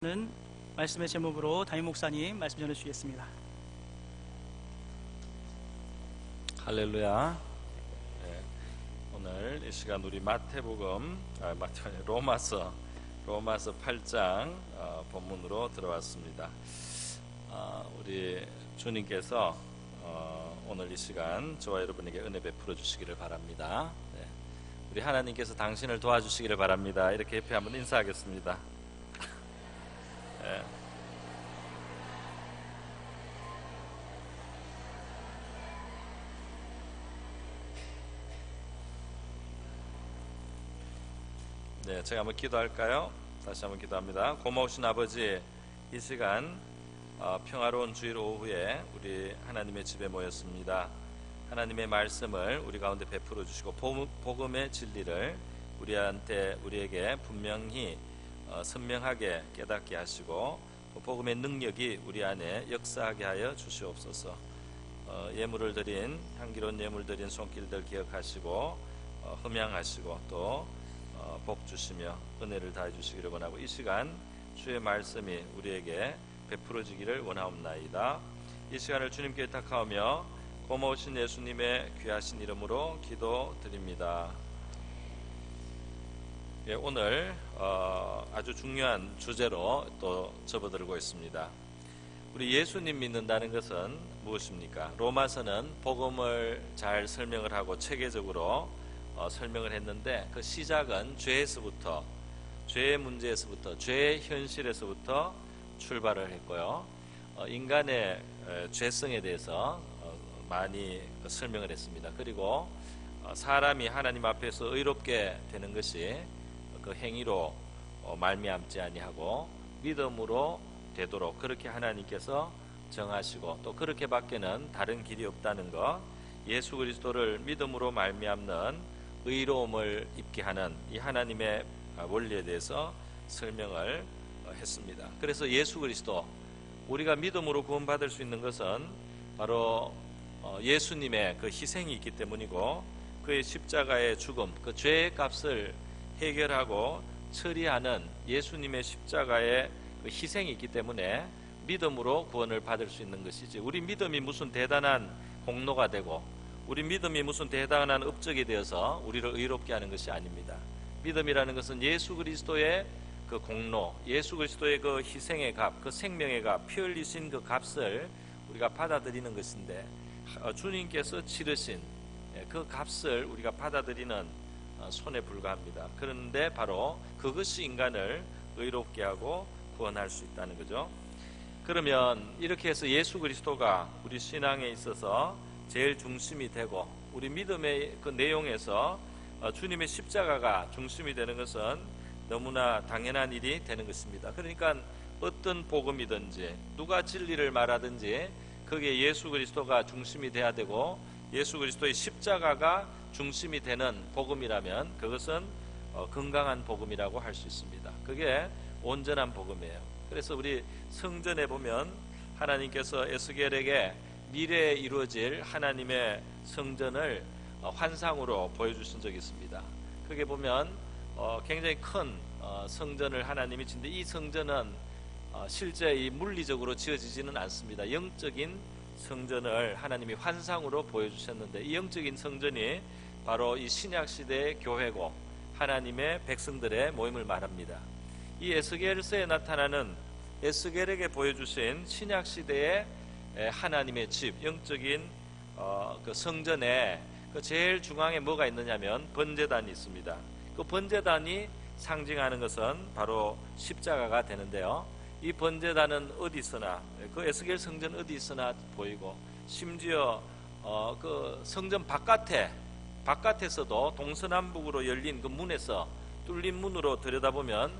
는 말씀의 제목으로 담임 목사님 말씀 전해주시겠습니다. 할렐루야. 네, 오늘 이 시간 우리 로마서 8장 본문으로 들어왔습니다. 우리 주님께서 오늘 이 시간 저와 여러분에게 은혜 베풀어 주시기를 바랍니다. 네, 우리 하나님께서 당신을 도와주시기를 바랍니다. 이렇게 옆에 한번 인사하겠습니다. 네. 네, 제가 한번 기도할까요? 다시 한번 기도합니다. 고마우신 아버지, 이 시간 평화로운 주일 오후에 우리 하나님의 집에 모였습니다. 하나님의 말씀을 우리 가운데 베풀어 주시고 복음의 진리를 우리에게 분명히 선명하게 깨닫게 하시고 복음의 능력이 우리 안에 역사하게 하여 주시옵소서. 예물을 드린 향기로운 예물 드린 손길들 기억하시고 흠양하시고 또 복 주시며 은혜를 다해 주시기를 원하고, 이 시간 주의 말씀이 우리에게 베풀어지기를 원하옵나이다. 이 시간을 주님께 의탁하오며 고마우신 예수님의 귀하신 이름으로 기도드립니다. 예, 오늘 아주 중요한 주제로 또 접어들고 있습니다. 우리 예수님 믿는다는 것은 무엇입니까? 로마서는 복음을 잘 설명을 하고 체계적으로 설명을 했는데, 그 시작은 죄에서부터, 죄의 문제에서부터, 죄의 현실에서부터 출발을 했고요. 인간의 죄성에 대해서 많이 설명을 했습니다. 그리고 사람이 하나님 앞에서 의롭게 되는 것이 그 행위로 말미암지 아니하고 믿음으로 되도록 그렇게 하나님께서 정하시고, 또 그렇게 밖에는 다른 길이 없다는 것, 예수 그리스도를 믿음으로 말미암는 의로움을 입게 하는 이 하나님의 원리에 대해서 설명을 했습니다. 그래서 예수 그리스도, 우리가 믿음으로 구원받을 수 있는 것은 바로 예수님의 그 희생이 있기 때문이고, 그의 십자가의 죽음, 그 죄의 값을 해결하고 처리하는 예수님의 십자가의 그 희생이 있기 때문에 믿음으로 구원을 받을 수 있는 것이지, 우리 믿음이 무슨 대단한 공로가 되고 우리 믿음이 무슨 대단한 업적이 되어서 우리를 의롭게 하는 것이 아닙니다. 믿음이라는 것은 예수 그리스도의 그 공로, 예수 그리스도의 그 희생의 값, 그 생명의 값, 피 흘리신 그 값을 우리가 받아들이는 것인데, 주님께서 치르신 그 값을 우리가 받아들이는 손에 불과합니다. 그런데 바로 그것이 인간을 의롭게 하고 구원할 수 있다는 거죠. 그러면 이렇게 해서 예수 그리스도가 우리 신앙에 있어서 제일 중심이 되고, 우리 믿음의 그 내용에서 주님의 십자가가 중심이 되는 것은 너무나 당연한 일이 되는 것입니다. 그러니까 어떤 복음이든지 누가 진리를 말하든지 거기에 예수 그리스도가 중심이 돼야 되고, 예수 그리스도의 십자가가 중심이 되는 복음이라면 그것은 건강한 복음이라고 할 수 있습니다. 그게 온전한 복음이에요. 그래서 우리 성전에 보면 하나님께서 에스겔에게 미래에 이루어질 하나님의 성전을 환상으로 보여주신 적이 있습니다. 그게 보면 굉장히 큰 성전을 하나님이 짓는데, 이 성전은 실제 이 물리적으로 지어지지는 않습니다. 영적인 성전을 하나님이 환상으로 보여주셨는데, 이 영적인 성전이 바로 이 신약시대의 교회고 하나님의 백성들의 모임을 말합니다. 이 에스겔서에 나타나는, 에스겔에게 보여주신 신약시대의 하나님의 집, 영적인 그 성전에 그 제일 중앙에 뭐가 있느냐면 번제단이 있습니다. 그 번제단이 상징하는 것은 바로 십자가가 되는데요, 이 번제단은 어디 있으나, 그 에스겔 성전 어디 있으나 보이고, 심지어 그 성전 바깥에서도 동서남북으로 열린 그 문에서, 뚫린 문으로 들여다보면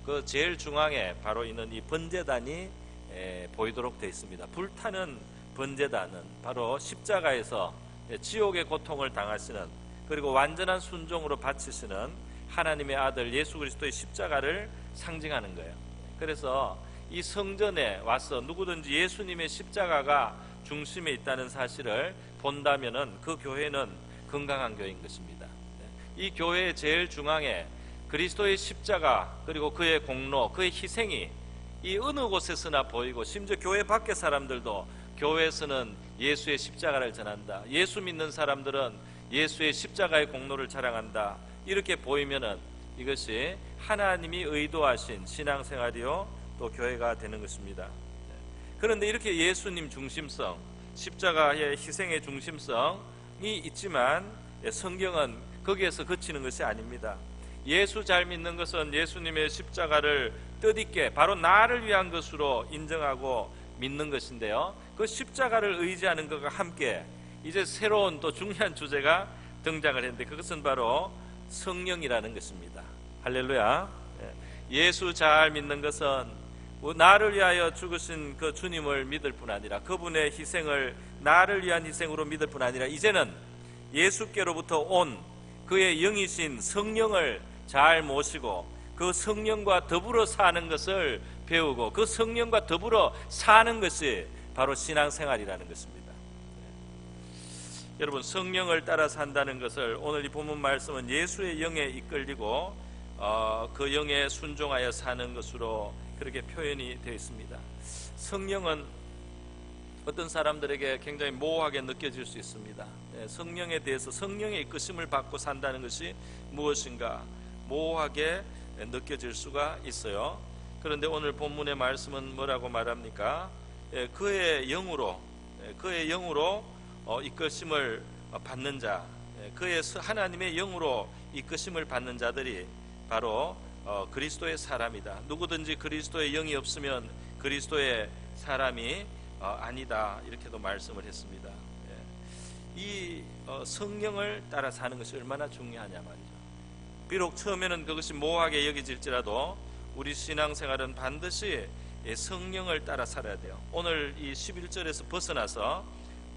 그 제일 중앙에 바로 있는 이 번제단이 보이도록 되어 있습니다. 불타는 번제단은 바로 십자가에서 지옥의 고통을 당하시는, 그리고 완전한 순종으로 바치시는 하나님의 아들 예수 그리스도의 십자가를 상징하는 거예요. 그래서 이 성전에 와서 누구든지 예수님의 십자가가 중심에 있다는 사실을 본다면은 그 교회는 건강한 교회인 것입니다. 이 교회의 제일 중앙에 그리스도의 십자가, 그리고 그의 공로, 그의 희생이 이 어느 곳에서나 보이고, 심지어 교회 밖의 사람들도 교회에서는 예수의 십자가를 전한다, 예수 믿는 사람들은 예수의 십자가의 공로를 자랑한다, 이렇게 보이면은 이것이 하나님이 의도하신 신앙생활이요 또 교회가 되는 것입니다. 그런데 이렇게 예수님 중심성, 십자가의 희생의 중심성이 있지만 성경은 거기에서 그치는 것이 아닙니다. 예수 잘 믿는 것은 예수님의 십자가를 뜻있게 바로 나를 위한 것으로 인정하고 믿는 것인데요, 그 십자가를 의지하는 것과 함께 이제 새로운 또 중요한 주제가 등장을 했는데, 그것은 바로 성령이라는 것입니다. 할렐루야. 예수 잘 믿는 것은 나를 위하여 죽으신 그 주님을 믿을 뿐 아니라, 그분의 희생을 나를 위한 희생으로 믿을 뿐 아니라, 이제는 예수께로부터 온 그의 영이신 성령을 잘 모시고 그 성령과 더불어 사는 것을 배우고, 그 성령과 더불어 사는 것이 바로 신앙생활이라는 것입니다. 여러분, 성령을 따라 산다는 것을 오늘 이 본문 말씀은 예수의 영에 이끌리고 그 영에 순종하여 사는 것으로 그렇게 표현이 되어 있습니다. 성령은 어떤 사람들에게 굉장히 모호하게 느껴질 수 있습니다. 성령에 대해서, 성령의 이끄심을 받고 산다는 것이 무엇인가 모호하게 느껴질 수가 있어요. 그런데 오늘 본문의 말씀은 뭐라고 말합니까? 그의 영으로 이끄심을 받는 자, 그의 하나님의 영으로 이끄심을 받는 자들이 바로 그리스도의 사람이다. 누구든지 그리스도의 영이 없으면 그리스도의 사람이 아니다, 이렇게도 말씀을 했습니다. 이 성령을 따라 사는 것이 얼마나 중요하냐 말이죠. 비록 처음에는 그것이 모호하게 여겨질지라도 우리 신앙생활은 반드시 성령을 따라 살아야 돼요. 오늘 이 11절에서 벗어나서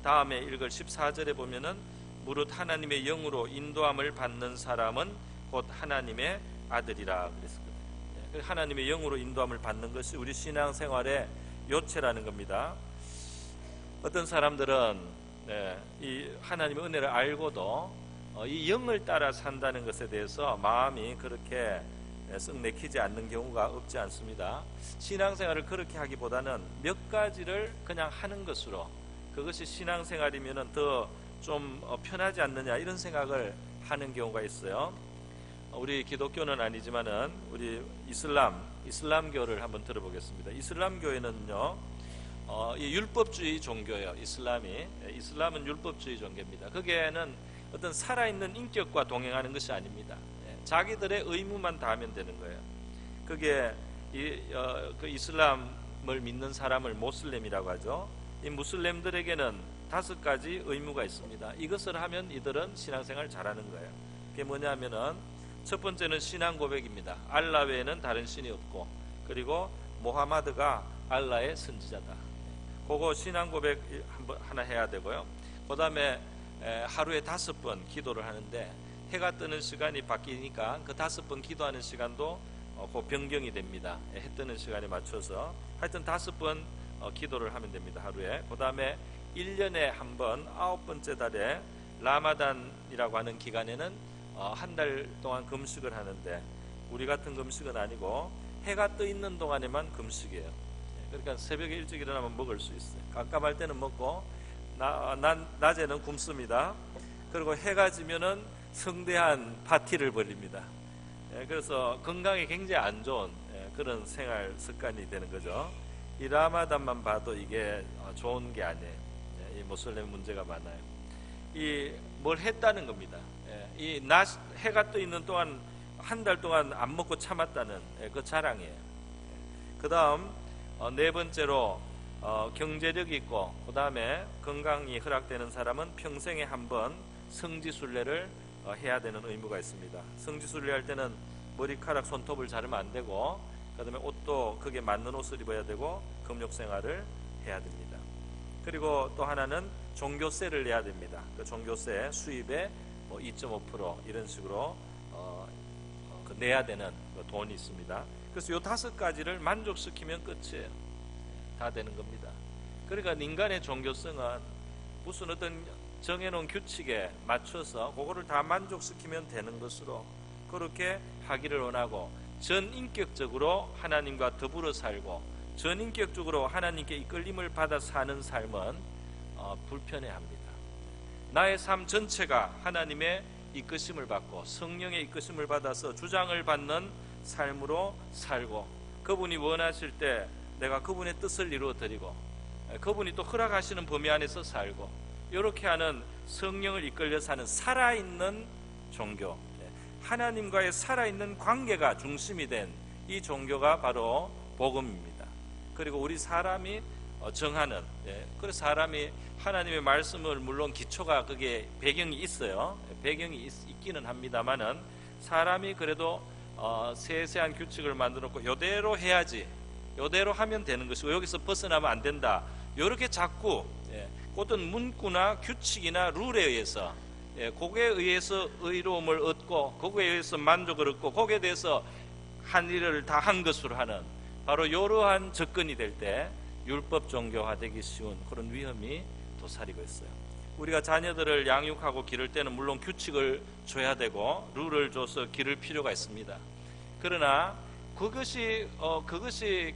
다음에 읽을 14절에 보면은 무릇 하나님의 영으로 인도함을 받는 사람은 곧 하나님의 아들이라 그랬거든요. 하나님의 영으로 인도함을 받는 것이 우리 신앙생활의 요체라는 겁니다. 어떤 사람들은 이 하나님의 은혜를 알고도 이 영을 따라 산다는 것에 대해서 마음이 그렇게 썩 내키지 않는 경우가 없지 않습니다. 신앙생활을 그렇게 하기보다는 몇 가지를 그냥 하는 것으로, 그것이 신앙생활이면 더 좀 편하지 않느냐, 이런 생각을 하는 경우가 있어요. 우리 기독교는 아니지만은 우리 이슬람교를 한번 들어보겠습니다. 이슬람교에는요 이 율법주의 종교예요. 이슬람은 율법주의 종교입니다. 거기에는 어떤 살아있는 인격과 동행하는 것이 아닙니다. 자기들의 의무만 다하면 되는 거예요. 그게 그 이슬람을 믿는 사람을 모슬렘이라고 하죠. 이 무슬림들에게는 5가지 의무가 있습니다. 이것을 하면 이들은 신앙생활 잘하는 거예요. 그게 뭐냐면은 첫 번째는 신앙 고백입니다. 알라 외에는 다른 신이 없고, 그리고 모하마드가 알라의 선지자다. 그거 신앙 고백 하나 해야 되고요. 그 다음에 하루에 5번 기도를 하는데, 해가 뜨는 시간이 바뀌니까 그 5번 기도하는 시간도 그 변경이 됩니다. 해 뜨는 시간에 맞춰서 하여튼 5번 기도를 하면 됩니다, 하루에. 그 다음에 1년에 한 번 9번째 달에 라마단이라고 하는 기간에는 한 달 동안 금식을 하는데, 우리 같은 금식은 아니고 해가 떠 있는 동안에만 금식이에요. 그러니까 새벽에 일찍 일어나면 먹을 수 있어요. 깜깜할 때는 먹고 낮에는 굶습니다. 그리고 해가 지면은 성대한 파티를 벌입니다. 그래서 건강에 굉장히 안 좋은 그런 생활 습관이 되는 거죠. 이 라마단만 봐도 이게 좋은 게 아니에요. 이 모슬렘 문제가 많아요. 이 뭘 했다는 겁니다. 이 해가 떠 있는 동안 한 달 동안 안 먹고 참았다는 그 자랑이에요. 그 다음 4번째로 경제력이 있고, 그 다음에 건강이 허락되는 사람은 평생에 한 번 성지순례를 해야 되는 의무가 있습니다. 성지순례 할 때는 머리카락 손톱을 자르면 안 되고, 그 다음에 옷도 그게 맞는 옷을 입어야 되고, 금욕생활을 해야 됩니다. 그리고 또 하나는 종교세를 내야 됩니다. 그 종교세 수입의 2.5% 이런 식으로 내야 되는 돈이 있습니다. 그래서 이 5가지를 만족시키면 끝이에요. 다 되는 겁니다. 그러니까 인간의 종교성은 무슨 어떤 정해놓은 규칙에 맞춰서 그거를 다 만족시키면 되는 것으로 그렇게 하기를 원하고, 전인격적으로 하나님과 더불어 살고 전인격적으로 하나님께 이끌림을 받아 사는 삶은 불편해합니다. 나의 삶 전체가 하나님의 이끄심을 받고 성령의 이끄심을 받아서 주장을 받는 삶으로 살고, 그분이 원하실 때 내가 그분의 뜻을 이루어 드리고, 그분이 또 허락하시는 범위 안에서 살고, 이렇게 하는 성령을 이끌려 사는 살아있는 종교, 하나님과의 살아있는 관계가 중심이 된 이 종교가 바로 복음입니다. 그리고 우리 사람이 정하는, 그래서 사람이 하나님의 말씀을, 물론 기초가 그게 배경이 있어요. 배경이 있기는 합니다만은 사람이 그래도 세세한 규칙을 만들어 놓고 요대로 해야지, 요대로 하면 되는 것이고 여기서 벗어나면 안 된다, 이렇게 자꾸 어떤 문구나 규칙이나 룰에 의해서, 거기에 의해서 의로움을 얻고 거기에 의해서 만족을 얻고 거기에 대해서 한 일을 다 한 것으로 하는, 바로 이러한 접근이 될 때 율법 종교화되기 쉬운 그런 위험이 도사리고 있어요. 우리가 자녀들을 양육하고 기를 때는 물론 규칙을 줘야 되고 룰을 줘서 기를 필요가 있습니다. 그러나 그것이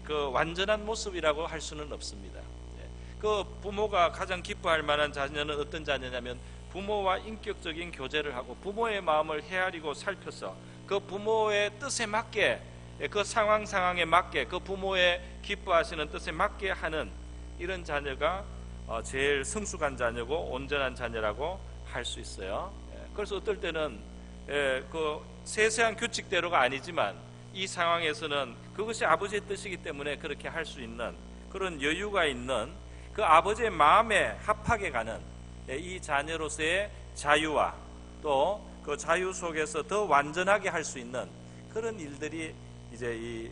그 완전한 모습이라고 할 수는 없습니다. 그 부모가 가장 기뻐할 만한 자녀는 어떤 자녀냐면, 부모와 인격적인 교제를 하고 부모의 마음을 헤아리고 살펴서 그 부모의 뜻에 맞게, 그 상황에 맞게, 그 부모의 기뻐하시는 뜻에 맞게 하는 이런 자녀가 제일 성숙한 자녀고 온전한 자녀라고 할 수 있어요. 그래서 어떨 때는 그 세세한 규칙대로가 아니지만 이 상황에서는 그것이 아버지의 뜻이기 때문에 그렇게 할 수 있는 그런 여유가 있는, 그 아버지의 마음에 합하게 가는 이 자녀로서의 자유와 또 그 자유 속에서 더 완전하게 할 수 있는 그런 일들이 이제 이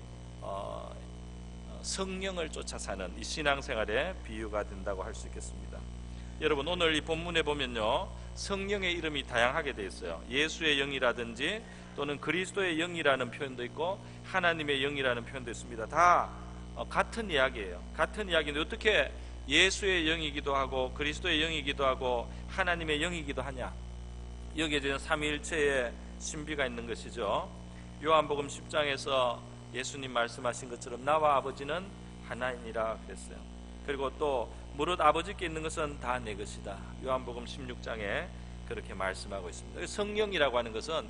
성령을 쫓아 사는 이 신앙생활의 비유가 된다고 할 수 있겠습니다. 여러분, 오늘 이 본문에 보면요, 성령의 이름이 다양하게 되어 있어요. 예수의 영이라든지 또는 그리스도의 영이라는 표현도 있고 하나님의 영이라는 표현도 있습니다. 다 같은 이야기예요. 같은 이야기인데 어떻게 예수의 영이기도 하고 그리스도의 영이기도 하고 하나님의 영이기도 하냐? 여기에 이제 삼위일체의 신비가 있는 것이죠. 요한복음 10장에서 예수님 말씀하신 것처럼 나와 아버지는 하나이니라 그랬어요. 그리고 또 무릇 아버지께 있는 것은 다 내 것이다. 요한복음 16장에 그렇게 말씀하고 있습니다. 성령이라고 하는 것은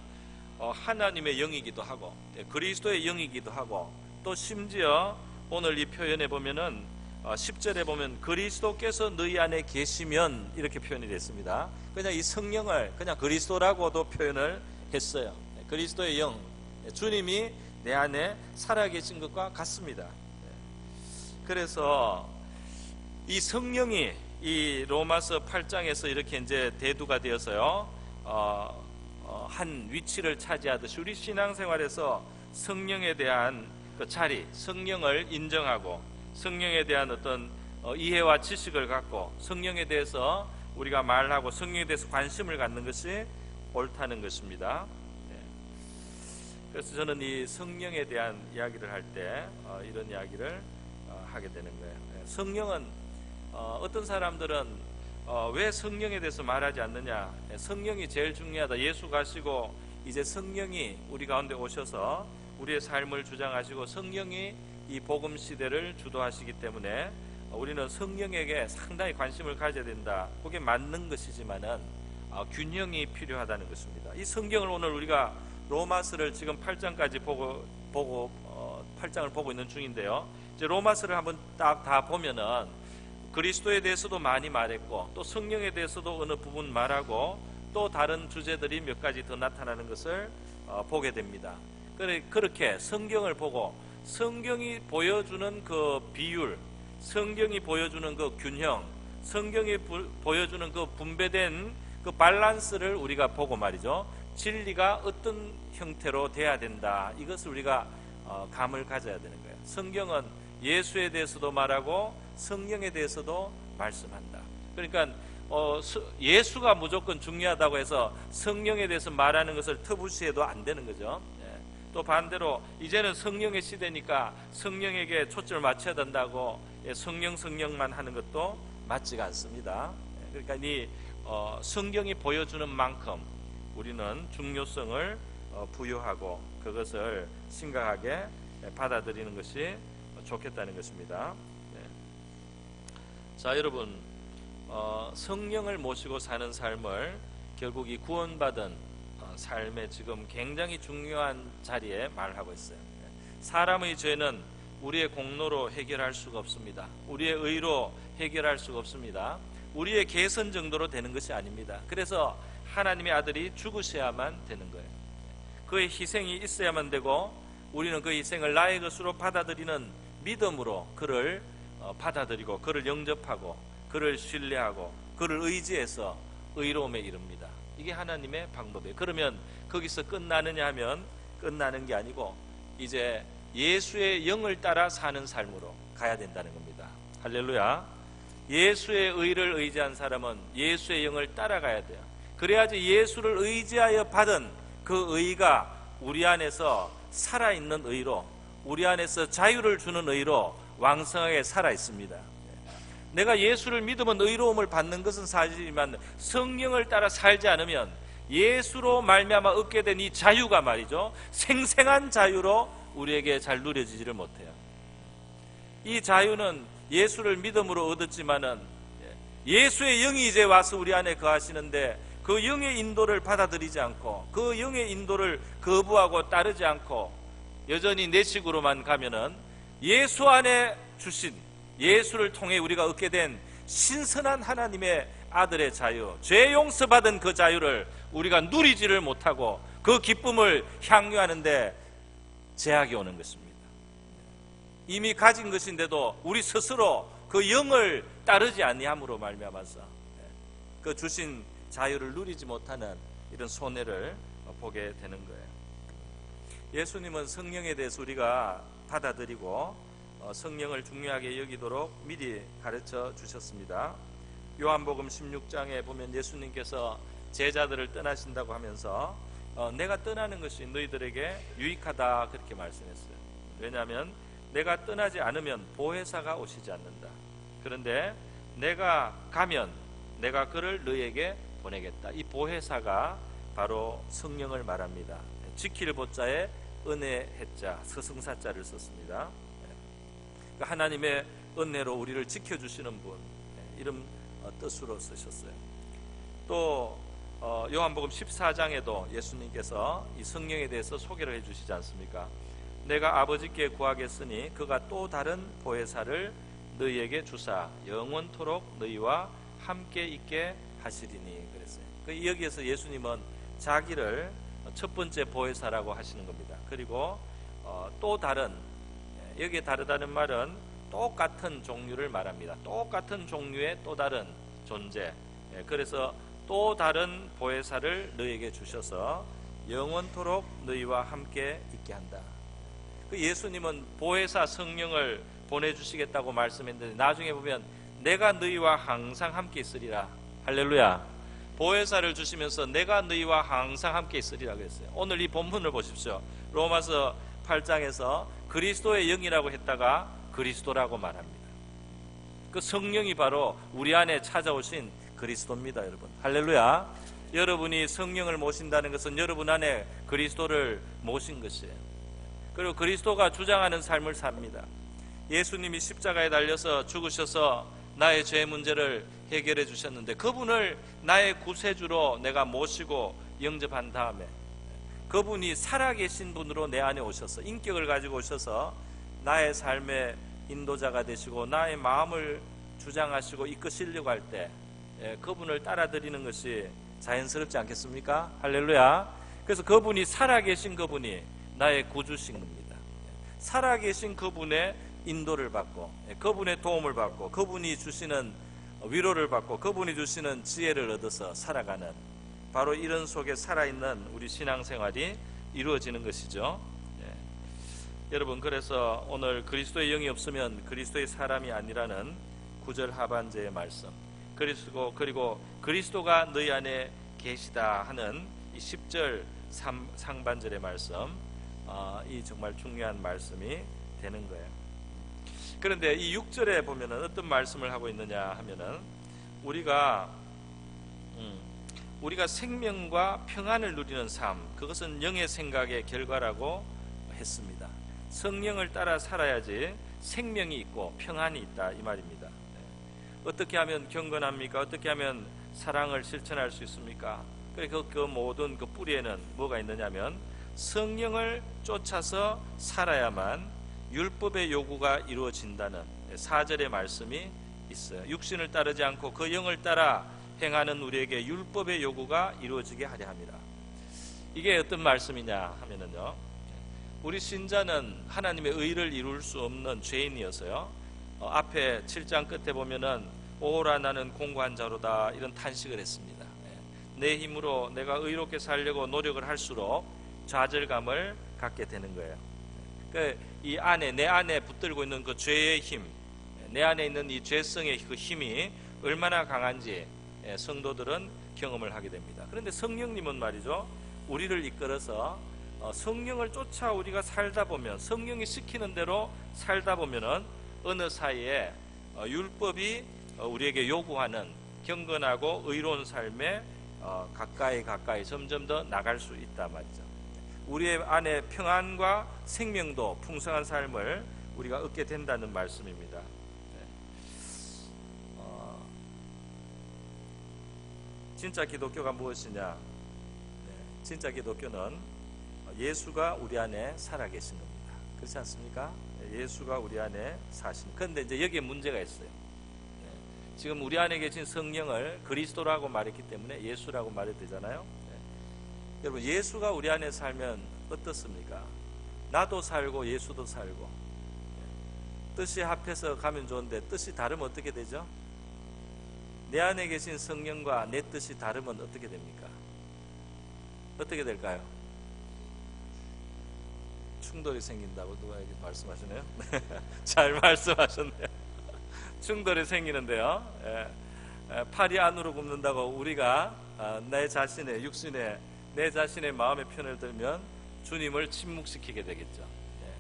하나님의 영이기도 하고 그리스도의 영이기도 하고, 또 심지어 오늘 이 표현에 보면은 10절에 보면 그리스도께서 너희 안에 계시면 이렇게 표현이 됐습니다. 그냥 이 성령을 그냥 그리스도라고도 표현을 했어요. 그리스도의 영, 주님이 내 안에 살아계신 것과 같습니다. 그래서 이 성령이 이 로마서 8장에서 이렇게 이제 대두가 되어서요, 한 위치를 차지하듯이 우리 신앙생활에서 성령에 대한 그 자리, 성령을 인정하고 성령에 대한 어떤 이해와 지식을 갖고 성령에 대해서 우리가 말하고 성령에 대해서 관심을 갖는 것이 옳다는 것입니다. 그래서 저는 이 성령에 대한 이야기를 할 때 이런 이야기를 하게 되는 거예요. 성령은 어떤 사람들은 왜 성령에 대해서 말하지 않느냐, 성령이 제일 중요하다, 예수 가시고 이제 성령이 우리 가운데 오셔서 우리의 삶을 주장하시고 성령이 이 복음 시대를 주도하시기 때문에 우리는 성령에게 상당히 관심을 가져야 된다. 그게 맞는 것이지만은 균형이 필요하다는 것입니다. 이 성경을 오늘 우리가 로마서를 지금 8장까지 보고 8장을 보고 있는 중인데요. 이제 로마서를 한번 딱 다 보면은 그리스도에 대해서도 많이 말했고 또 성령에 대해서도 어느 부분 말하고 또 다른 주제들이 몇 가지 더 나타나는 것을 보게 됩니다. 그렇게 성경을 보고 성경이 보여주는 그 비율, 성경이 보여주는 그 균형, 성경이 보여주는 그 분배된 그 밸런스를 우리가 보고 말이죠, 진리가 어떤 형태로 돼야 된다, 이것을 우리가 감을 가져야 되는 거예요. 성경은 예수에 대해서도 말하고 성령에 대해서도 말씀한다. 그러니까 예수가 무조건 중요하다고 해서 성령에 대해서 말하는 것을 터부시해도 안 되는 거죠. 또 반대로 이제는 성령의 시대니까 성령에게 초점을 맞춰야 된다고 성령만 하는 것도 맞지가 않습니다. 그러니까 이 성경이 보여주는 만큼 우리는 중요성을 부여하고 그것을 심각하게 받아들이는 것이 좋겠다는 것입니다. 네. 자, 여러분, 성령을 모시고 사는 삶을 결국 이 구원받은 삶에 지금 굉장히 중요한 자리에 말하고 있어요. 사람의 죄는 우리의 공로로 해결할 수가 없습니다. 우리의 의로 해결할 수가 없습니다. 우리의 개선 정도로 되는 것이 아닙니다. 그래서 하나님의 아들이 죽으셔야만 되는 거예요. 그의 희생이 있어야만 되고, 우리는 그 희생을 나의 것으로 받아들이는 믿음으로 그를 받아들이고, 그를 영접하고, 그를 신뢰하고, 그를 의지해서 의로움에 이릅니다. 이게 하나님의 방법이에요. 그러면 거기서 끝나느냐 하면 끝나는 게 아니고 이제 예수의 영을 따라 사는 삶으로 가야 된다는 겁니다. 할렐루야. 예수의 의를 의지한 사람은 예수의 영을 따라가야 돼요. 그래야지 예수를 의지하여 받은 그 의가 우리 안에서 살아있는 의로, 우리 안에서 자유를 주는 의로 왕성하게 살아있습니다. 내가 예수를 믿으면 의로움을 받는 것은 사실이지만 성령을 따라 살지 않으면 예수로 말미암아 얻게 된 이 자유가 말이죠, 생생한 자유로 우리에게 잘 누려지지를 못해요. 이 자유는 예수를 믿음으로 얻었지만은 예수의 영이 이제 와서 우리 안에 거하시는데 그 영의 인도를 받아들이지 않고, 그 영의 인도를 거부하고 따르지 않고 여전히 내 식으로만 가면은 예수 안에 주신, 예수를 통해 우리가 얻게 된 신선한 하나님의 아들의 자유, 죄 용서받은 그 자유를 우리가 누리지를 못하고 그 기쁨을 향유하는데 제약이 오는 것입니다. 이미 가진 것인데도 우리 스스로 그 영을 따르지 아니함으로 말미암아서 그 주신 자유를 누리지 못하는 이런 손해를 보게 되는 거예요. 예수님은 성령에 대해서 우리가 받아들이고 성령을 중요하게 여기도록 미리 가르쳐 주셨습니다. 요한복음 16장에 보면 예수님께서 제자들을 떠나신다고 하면서 내가 떠나는 것이 너희들에게 유익하다 그렇게 말씀했어요. 왜냐하면 내가 떠나지 않으면 보혜사가 오시지 않는다. 그런데 내가 가면 내가 그를 너희에게 보내겠다. 이 보혜사가 바로 성령을 말합니다. 지킬 보자에 은혜 해자, 서승사자를 썼습니다. 하나님의 은혜로 우리를 지켜주시는 분, 이런 뜻으로 쓰셨어요. 또 요한복음 14장에도 예수님께서 이 성령에 대해서 소개를 해주시지 않습니까? 내가 아버지께 구하겠으니 그가 또 다른 보혜사를 너희에게 주사 영원토록 너희와 함께 있게 하시리니 그랬어요. 여기에서 예수님은 자기를 첫 번째 보혜사라고 하시는 겁니다. 그리고 또 다른, 여기에 다르다는 말은 똑같은 종류를 말합니다. 똑같은 종류의 또 다른 존재. 그래서 또 다른 보혜사를 너희에게 주셔서 영원토록 너희와 함께 있게 한다. 그 예수님은 보혜사 성령을 보내주시겠다고 말씀했는데 나중에 보면 내가 너희와 항상 함께 있으리라. 할렐루야. 보혜사를 주시면서 내가 너희와 항상 함께 있으리라 그랬어요. 오늘 이 본문을 보십시오. 로마서 8장에서 그리스도의 영이라고 했다가 그리스도라고 말합니다. 그 성령이 바로 우리 안에 찾아오신 그리스도입니다, 여러분. 할렐루야. 여러분이 성령을 모신다는 것은 여러분 안에 그리스도를 모신 것이에요. 그리고 그리스도가 주장하는 삶을 삽니다. 예수님이 십자가에 달려서 죽으셔서 나의 죄 문제를 해결해 주셨는데 그분을 나의 구세주로 내가 모시고 영접한 다음에 그분이 살아계신 분으로 내 안에 오셔서 인격을 가지고 오셔서 나의 삶의 인도자가 되시고 나의 마음을 주장하시고 이끄시려고 할 때 그분을 따라드리는 것이 자연스럽지 않겠습니까? 할렐루야. 그래서 그분이 살아계신 그분이 나의 구주신 겁니다. 살아계신 그분의 인도를 받고 그분의 도움을 받고 그분이 주시는 위로를 받고 그분이 주시는 지혜를 얻어서 살아가는 바로 이런 속에 살아있는 우리 신앙생활이 이루어지는 것이죠. 여러분, 그래서 오늘 그리스도의 영이 없으면 그리스도의 사람이 아니라는 9절 하반절의 말씀, 그리고 그리스도가 너희 안에 계시다 하는 이 10절 상반절의 말씀, 이 정말 중요한 말씀이 되는 거예요. 그런데 이 6절에 보면은 어떤 말씀을 하고 있느냐 하면은 우리가 생명과 평안을 누리는 삶, 그것은 영의 생각의 결과라고 했습니다. 성령을 따라 살아야지 생명이 있고 평안이 있다 이 말입니다. 어떻게 하면 경건합니까? 어떻게 하면 사랑을 실천할 수 있습니까? 그 모든 그 뿌리에는 뭐가 있느냐면 성령을 쫓아서 살아야만 율법의 요구가 이루어진다는 4절의 말씀이 있어요. 육신을 따르지 않고 그 영을 따라 행하는 우리에게 율법의 요구가 이루어지게 하려 합니다. 이게 어떤 말씀이냐 하면은요, 우리 신자는 하나님의 의를 이룰 수 없는 죄인이어서요, 앞에 7장 끝에 보면은 오라 나는 공고한 자로다 이런 탄식을 했습니다. 내 힘으로 내가 의롭게 살려고 노력을 할수록 좌절감을 갖게 되는 거예요. 이 안에, 내 안에 붙들고 있는 그 죄의 힘, 내 안에 있는 이 죄성의 그 힘이 얼마나 강한지 성도들은 경험을 하게 됩니다. 그런데 성령님은 말이죠, 우리를 이끌어서 성령을 쫓아 우리가 살다 보면, 성령이 시키는 대로 살다 보면은 어느 사이에 율법이 우리에게 요구하는 경건하고 의로운 삶에 가까이 점점 더 나갈 수 있다 말이죠. 우리의 안에 평안과 생명도 풍성한 삶을 우리가 얻게 된다는 말씀입니다. 진짜 기독교가 무엇이냐? 진짜 기독교는 예수가 우리 안에 살아계신 겁니다. 그렇지 않습니까? 예수가 우리 안에 사신. 그런데 이제 여기에 문제가 있어요. 지금 우리 안에 계신 성령을 그리스도라고 말했기 때문에 예수라고 말해도 되잖아요. 여러분, 예수가 우리 안에 살면 어떻습니까? 나도 살고 예수도 살고 뜻이 합해서 가면 좋은데 뜻이 다르면 어떻게 되죠? 내 안에 계신 성령과 내 뜻이 다르면 어떻게 됩니까? 어떻게 될까요? 충돌이 생긴다고 누가 이렇게 말씀하시네요? 잘 말씀하셨네요. 충돌이 생기는데요, 팔이 안으로 굽는다고 우리가 내 자신의 육신의 내 자신의 마음의 편을 들면 주님을 침묵시키게 되겠죠.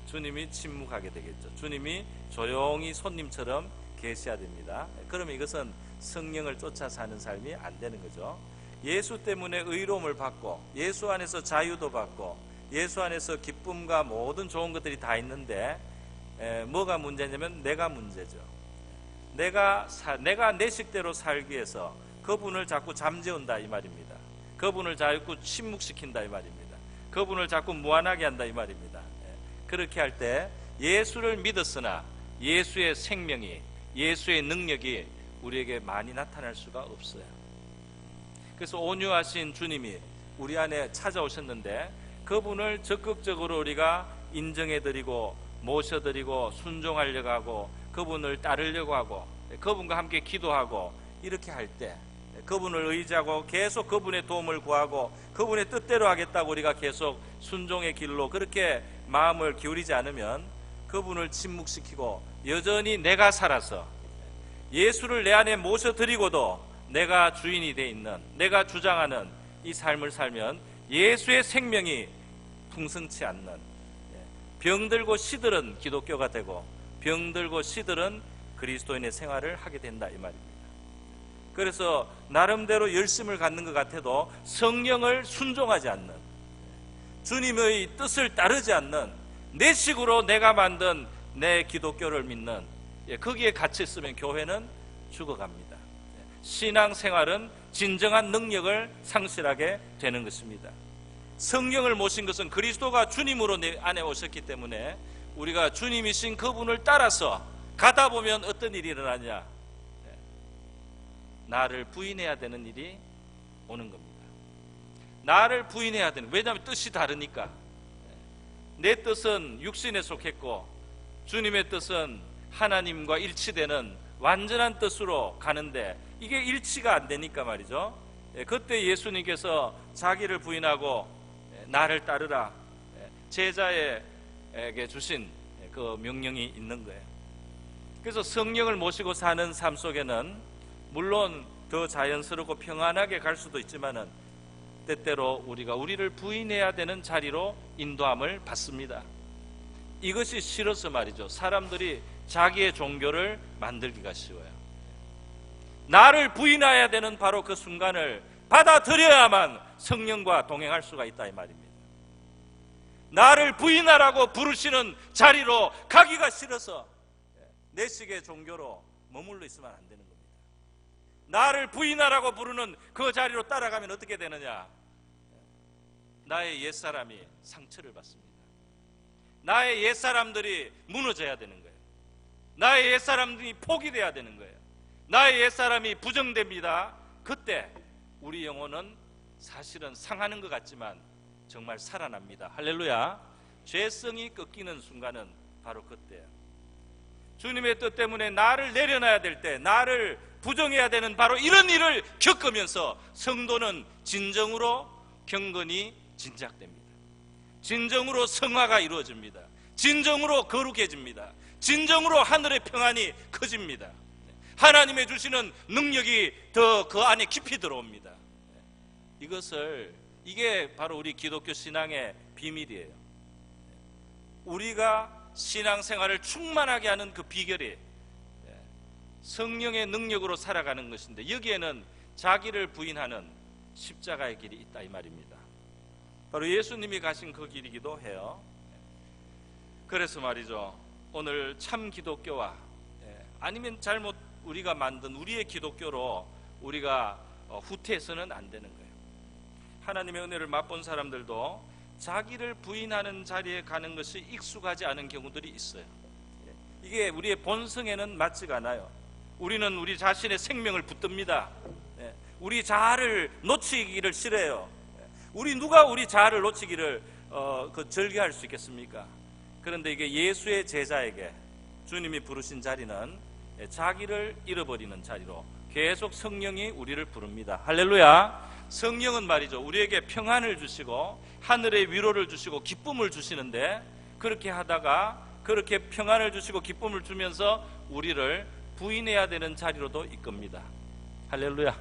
주님이 침묵하게 되겠죠. 주님이 조용히 손님처럼 계셔야 됩니다. 그러면 이것은 성령을 쫓아 사는 삶이 안 되는 거죠. 예수 때문에 의로움을 받고 예수 안에서 자유도 받고 예수 안에서 기쁨과 모든 좋은 것들이 다 있는데 뭐가 문제냐면 내가 문제죠. 내가 내 식대로 살기 위해서 그분을 자꾸 잠재운다 이 말입니다. 그분을 자꾸 침묵시킨다 이 말입니다. 그분을 자꾸 무안하게 한다 이 말입니다. 그렇게 할 때 예수를 믿었으나 예수의 생명이, 예수의 능력이 우리에게 많이 나타날 수가 없어요. 그래서 온유하신 주님이 우리 안에 찾아오셨는데 그분을 적극적으로 우리가 인정해드리고 모셔드리고 순종하려고 하고 그분을 따르려고 하고 그분과 함께 기도하고 이렇게 할 때 그분을 의지하고 계속 그분의 도움을 구하고 그분의 뜻대로 하겠다고 우리가 계속 순종의 길로 그렇게 마음을 기울이지 않으면 그분을 침묵시키고 여전히 내가 살아서 예수를 내 안에 모셔드리고도 내가 주인이 돼 있는, 내가 주장하는 이 삶을 살면 예수의 생명이 풍성치 않는, 병들고 시들은 기독교가 되고 병들고 시들은 그리스도인의 생활을 하게 된다 이 말입니다. 그래서 나름대로 열심을 갖는 것 같아도 성령을 순종하지 않는, 주님의 뜻을 따르지 않는 내 식으로 내가 만든 내 기독교를 믿는, 거기에 갇혀 있으면 교회는 죽어갑니다. 신앙생활은 진정한 능력을 상실하게 되는 것입니다. 성령을 모신 것은 그리스도가 주님으로 내 안에 오셨기 때문에 우리가 주님이신 그분을 따라서 가다 보면 어떤 일이 일어나냐? 나를 부인해야 되는 일이 오는 겁니다. 나를 부인해야 되는, 왜냐하면 뜻이 다르니까. 내 뜻은 육신에 속했고 주님의 뜻은 하나님과 일치되는 완전한 뜻으로 가는데 이게 일치가 안 되니까 말이죠. 그때 예수님께서 자기를 부인하고 나를 따르라 제자에게 주신 그 명령이 있는 거예요. 그래서 성령을 모시고 사는 삶 속에는 물론 더 자연스럽고 평안하게 갈 수도 있지만은 때때로 우리를 부인해야 되는 자리로 인도함을 받습니다. 이것이 싫어서 말이죠. 사람들이 자기의 종교를 만들기가 쉬워요. 나를 부인해야 되는 바로 그 순간을 받아들여야만 성령과 동행할 수가 있다 이 말입니다. 나를 부인하라고 부르시는 자리로 가기가 싫어서 내 식의 종교로 머물러 있으면 안 되는 겁니다. 나를 부인하라고 부르는 그 자리로 따라가면 어떻게 되느냐? 나의 옛사람이 상처를 받습니다. 나의 옛사람들이 무너져야 되는 거예요. 나의 옛사람들이 포기돼야 되는 거예요. 나의 옛사람이 부정됩니다. 그때 우리 영혼은 사실은 상하는 것 같지만 정말 살아납니다. 할렐루야. 죄성이 꺾이는 순간은 바로 그때예요. 주님의 뜻 때문에 나를 내려놔야 될 때, 나를 부정해야 되는 바로 이런 일을 겪으면서 성도는 진정으로 경건이 진작됩니다. 진정으로 성화가 이루어집니다. 진정으로 거룩해집니다. 진정으로 하늘의 평안이 커집니다. 하나님의 주시는 능력이 더 그 안에 깊이 들어옵니다. 이게 바로 우리 기독교 신앙의 비밀이에요. 우리가 신앙생활을 충만하게 하는 그 비결이 성령의 능력으로 살아가는 것인데, 여기에는 자기를 부인하는 십자가의 길이 있다 이 말입니다. 바로 예수님이 가신 그 길이기도 해요. 그래서 말이죠, 오늘 참 기독교와 아니면 잘못 우리가 만든 우리의 기독교로 우리가 후퇴해서는 안 되는 거예요. 하나님의 은혜를 맛본 사람들도 자기를 부인하는 자리에 가는 것이 익숙하지 않은 경우들이 있어요. 이게 우리의 본성에는 맞지가 않아요. 우리는 우리 자신의 생명을 붙듭니다. 우리 자아를 놓치기를 싫어해요. 누가 우리 자아를 놓치기를 즐겨할 수 있겠습니까? 그런데 이게 예수의 제자에게 주님이 부르신 자리는 자기를 잃어버리는 자리로 계속 성령이 우리를 부릅니다. 할렐루야. 성령은 말이죠, 우리에게 평안을 주시고 하늘의 위로를 주시고 기쁨을 주시는데, 그렇게 하다가 그렇게 평안을 주시고 기쁨을 주면서 우리를 부인해야 되는 자리로도 이끕니다. 할렐루야.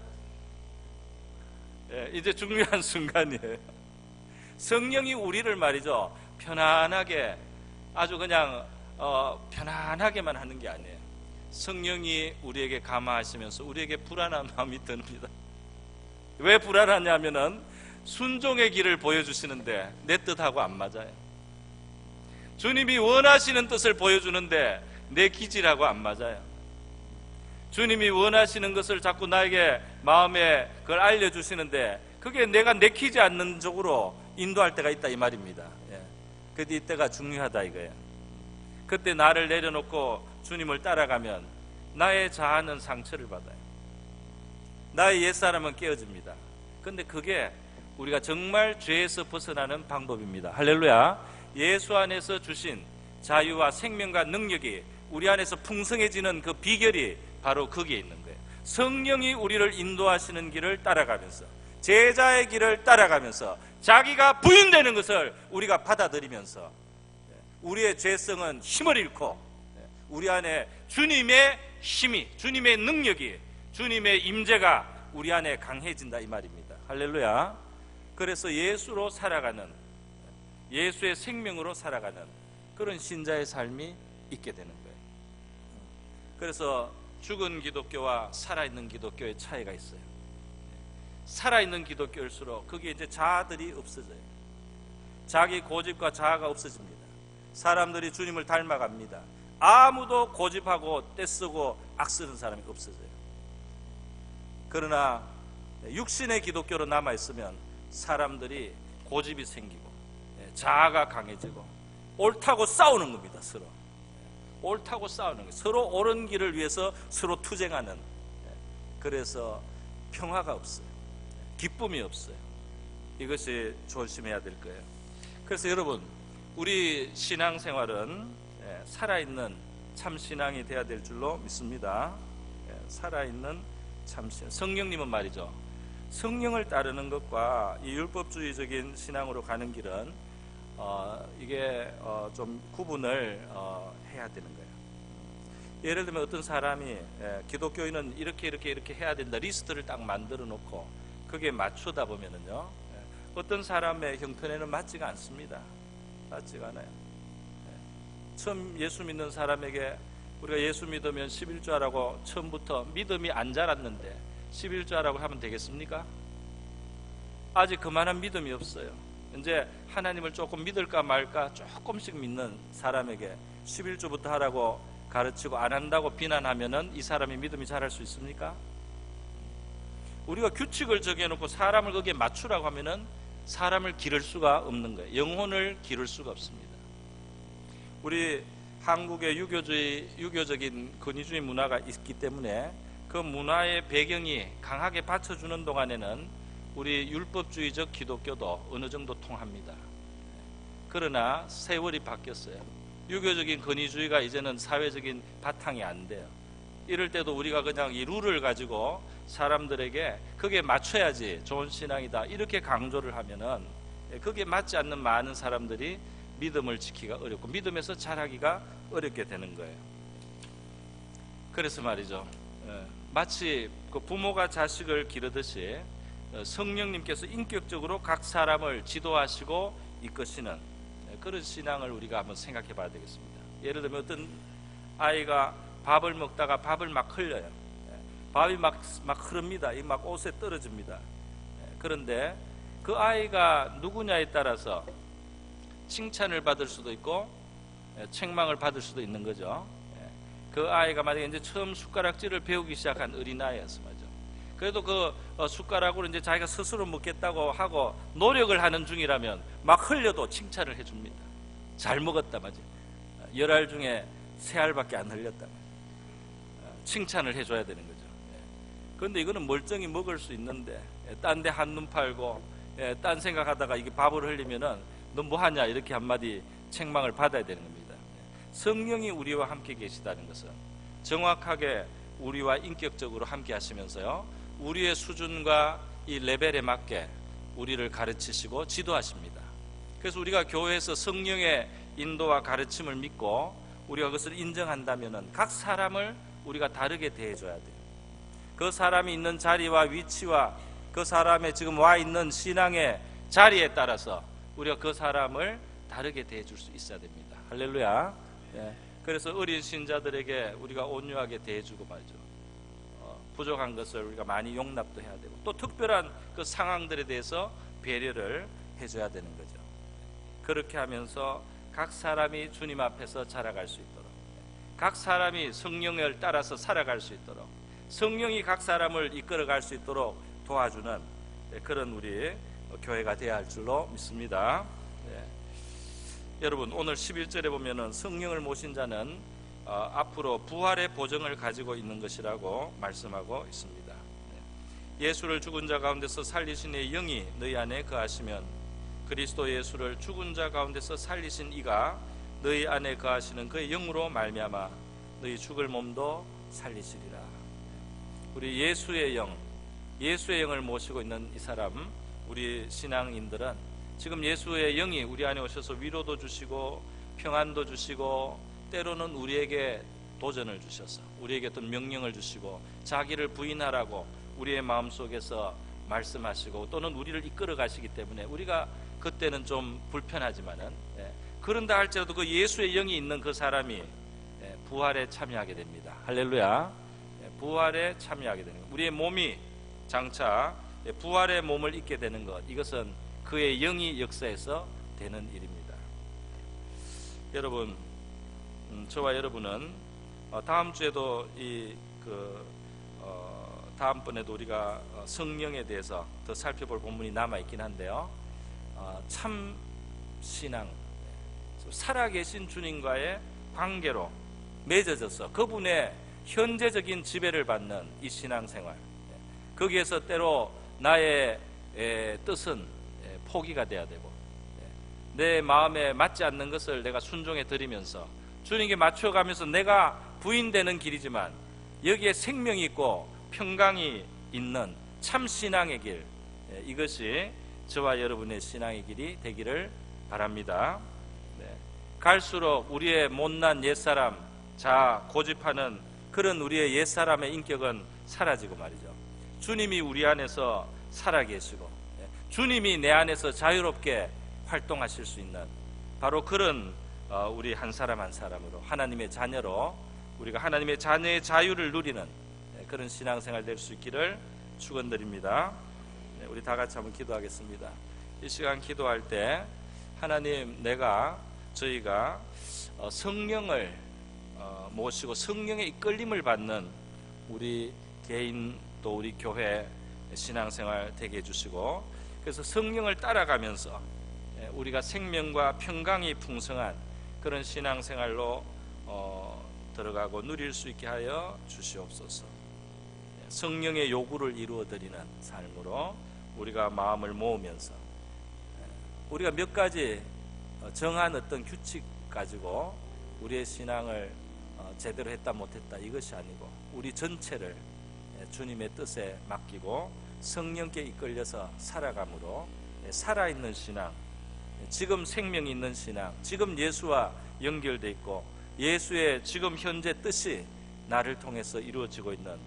이제 중요한 순간이에요. 성령이 우리를 말이죠, 편안하게, 아주 그냥 편안하게만 하는 게 아니에요. 성령이 우리에게 감화하시면서 우리에게 불안한 마음이 듭니다. 왜 불안하냐면은 순종의 길을 보여주시는데 내 뜻하고 안 맞아요. 주님이 원하시는 뜻을 보여주는데 내 기질하고 안 맞아요. 주님이 원하시는 것을 자꾸 나에게 마음에 그걸 알려주시는데 그게 내가 내키지 않는 쪽으로 인도할 때가 있다 이 말입니다. 그때 이때가 중요하다 이거예요. 그때 나를 내려놓고 주님을 따라가면 나의 자아는 상처를 받아요. 나의 옛사람은 깨어집니다. 근데 그게 우리가 정말 죄에서 벗어나는 방법입니다. 할렐루야. 예수 안에서 주신 자유와 생명과 능력이 우리 안에서 풍성해지는 그 비결이 바로 거기에 있는 거예요. 성령이 우리를 인도하시는 길을 따라가면서, 제자의 길을 따라가면서 자기가 부인되는 것을 우리가 받아들이면서 우리의 죄성은 힘을 잃고 우리 안에 주님의 힘이, 주님의 능력이, 주님의 임재가 우리 안에 강해진다 이 말입니다. 할렐루야. 그래서 예수로 살아가는, 예수의 생명으로 살아가는 그런 신자의 삶이 있게 되는 거예요. 그래서 죽은 기독교와 살아있는 기독교의 차이가 있어요. 살아있는 기독교일수록 거기에 이제 자아들이 없어져요. 자기 고집과 자아가 없어집니다. 사람들이 주님을 닮아갑니다. 아무도 고집하고 떼쓰고 악쓰는 사람이 없어져요. 그러나 육신의 기독교로 남아있으면 사람들이 고집이 생기고 자아가 강해지고 옳다고 싸우는 겁니다. 서로 옳다고 싸우는 거예요. 서로 옳은 길을 위해서 서로 투쟁하는. 그래서 평화가 없어요. 기쁨이 없어요. 이것이 조심해야 될 거예요. 그래서 여러분, 우리 신앙생활은 살아있는 참 신앙이 돼야 될 줄로 믿습니다. 살아있는 참 신앙. 성령님은 말이죠, 성령을 따르는 것과 이 율법주의적인 신앙으로 가는 길은 이게 좀 구분을 해야 되는 거예요. 예를 들면 어떤 사람이 기독교인은 이렇게 해야 된다 리스트를 딱 만들어 놓고 거기에 맞추다 보면은요, 어떤 사람의 형편에는 맞지가 않습니다. 맞지가 않아요. 처음 예수 믿는 사람에게 우리가 예수 믿으면 11조하라고 처음부터 믿음이 안 자랐는데 11조하라고 하면 되겠습니까? 아직 그만한 믿음이 없어요. 이제 하나님을 조금 믿을까 말까 조금씩 믿는 사람에게 11조부터 하라고 가르치고 안 한다고 비난하면은 이 사람이 믿음이 자랄 수 있습니까? 우리가 규칙을 정해놓고 사람을 거기에 맞추라고 하면은 사람을 기를 수가 없는 거예요. 영혼을 기를 수가 없습니다. 우리 한국의 유교적인 권위주의 문화가 있기 때문에 그 문화의 배경이 강하게 받쳐주는 동안에는 우리 율법주의적 기독교도 어느 정도 통합니다. 그러나 세월이 바뀌었어요. 유교적인 권위주의가 이제는 사회적인 바탕이 안 돼요. 이럴 때도 우리가 그냥 이 룰을 가지고 사람들에게 그게 맞춰야지 좋은 신앙이다 이렇게 강조를 하면은 그게 맞지 않는 많은 사람들이 믿음을 지키기가 어렵고 믿음에서 자라기가 어렵게 되는 거예요. 그래서 말이죠, 마치 그 부모가 자식을 기르듯이 성령님께서 인격적으로 각 사람을 지도하시고 이끄시는 그런 신앙을 우리가 한번 생각해 봐야 되겠습니다. 예를 들면 어떤 아이가 밥을 먹다가 밥을 막 흘려요. 밥이 막 흐릅니다. 이 막 옷에 떨어집니다. 그런데 그 아이가 누구냐에 따라서 칭찬을 받을 수도 있고 책망을 받을 수도 있는 거죠. 그 아이가 만약에 이제 처음 숟가락질을 배우기 시작한 어린아이였어, 맞죠? 그래도 그 숟가락으로 이제 자기가 스스로 먹겠다고 하고 노력을 하는 중이라면 막 흘려도 칭찬을 해줍니다. 잘 먹었다, 맞죠? 10알 중에 3알밖에 안 흘렸다. 칭찬을 해줘야 되는 거죠. 그런데 이거는 멀쩡히 먹을 수 있는데 딴 데 한눈 팔고 딴 생각하다가 이게 밥을 흘리면은 너 뭐하냐 이렇게 한마디 책망을 받아야 되는 겁니다. 성령이 우리와 함께 계시다는 것은 정확하게 우리와 인격적으로 함께 하시면서요, 우리의 수준과 이 레벨에 맞게 우리를 가르치시고 지도하십니다. 그래서 우리가 교회에서 성령의 인도와 가르침을 믿고 우리가 그것을 인정한다면은 각 사람을 우리가 다르게 대해줘야 돼요. 그 사람이 있는 자리와 위치와 그 사람의 지금 와 있는 신앙의 자리에 따라서 우리가 그 사람을 다르게 대해줄 수 있어야 됩니다. 할렐루야. 그래서 어린 신자들에게 우리가 온유하게 대해주고 말이죠. 부족한 것을 우리가 많이 용납도 해야 되고 또 특별한 그 상황들에 대해서 배려를 해줘야 되는 거죠. 그렇게 하면서 각 사람이 주님 앞에서 자라갈 수 있도록, 각 사람이 성령을 따라서 살아갈 수 있도록, 성령이 각 사람을 이끌어갈 수 있도록 도와주는 그런 우리 교회가 되어야 할 줄로 믿습니다. 여러분, 오늘 11절에 보면은 성령을 모신 자는 앞으로 부활의 보증을 가지고 있는 것이라고 말씀하고 있습니다. 예수를 죽은 자 가운데서 살리신 이의 영이 너희 안에 거하시면 그리스도 예수를 죽은 자 가운데서 살리신 이가 너희 안에 거하시는 그의 영으로 말미암아 너희 죽을 몸도 살리시리라. 우리 예수의 영을 모시고 있는 이 사람, 우리 신앙인들은 지금 예수의 영이 우리 안에 오셔서 위로도 주시고 평안도 주시고 때로는 우리에게 도전을 주셔서 우리에게 어떤 명령을 주시고 자기를 부인하라고 우리의 마음속에서 말씀하시고 또는 우리를 이끌어 가시기 때문에 우리가 그때는 좀 불편하지만은 그런다 할지라도 그 예수의 영이 있는 그 사람이 부활에 참여하게 됩니다. 할렐루야. 부활에 참여하게 되는 것, 우리의 몸이 장차 부활의 몸을 입게 되는 것, 이것은 그의 영이 역사에서 되는 일입니다. 여러분, 저와 여러분은 다음 주에도 다음번에도 우리가 성령에 대해서 더 살펴볼 본문이 남아 있긴 한데요, 참 신앙, 살아계신 주님과의 관계로 맺어져서 그분의 현재적인 지배를 받는 이 신앙생활, 거기에서 때로 나의 뜻은 포기가 돼야 되고 내 마음에 맞지 않는 것을 내가 순종해 드리면서 주님께 맞춰가면서 내가 부인되는 길이지만 여기에 생명이 있고 평강이 있는 참 신앙의 길, 이것이 저와 여러분의 신앙의 길이 되기를 바랍니다. 갈수록 우리의 못난 옛사람, 자아, 고집하는 그런 우리의 옛사람의 인격은 사라지고 말이죠. 주님이 우리 안에서 살아계시고 주님이 내 안에서 자유롭게 활동하실 수 있는 바로 그런 우리 한 사람 한 사람으로 하나님의 자녀로 우리가 하나님의 자녀의 자유를 누리는 그런 신앙생활 될 수 있기를 축원드립니다. 우리 다 같이 한번 기도하겠습니다. 이 시간 기도할 때 하나님, 저희가 성령을 모시고 성령의 이끌림을 받는 우리 개인 또 우리 교회 신앙생활 되게 해주시고, 그래서 성령을 따라가면서 우리가 생명과 평강이 풍성한 그런 신앙생활로 들어가고 누릴 수 있게 하여 주시옵소서. 성령의 요구를 이루어드리는 삶으로 우리가 마음을 모으면서, 우리가 몇 가지 정한 어떤 규칙 가지고 우리의 신앙을 제대로 했다 못했다 이것이 아니고, 우리 전체를 주님의 뜻에 맡기고 성령께 이끌려서 살아감으로 살아있는 신앙, 지금 생명이 있는 신앙, 지금 예수와 연결되어 있고 예수의 지금 현재 뜻이 나를 통해서 이루어지고 있는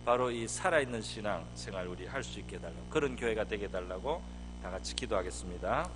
바로 이 살아있는 신앙 생활 우리 할 수 있게 해달라고, 그런 교회가 되게 해달라고 다 같이 기도하겠습니다.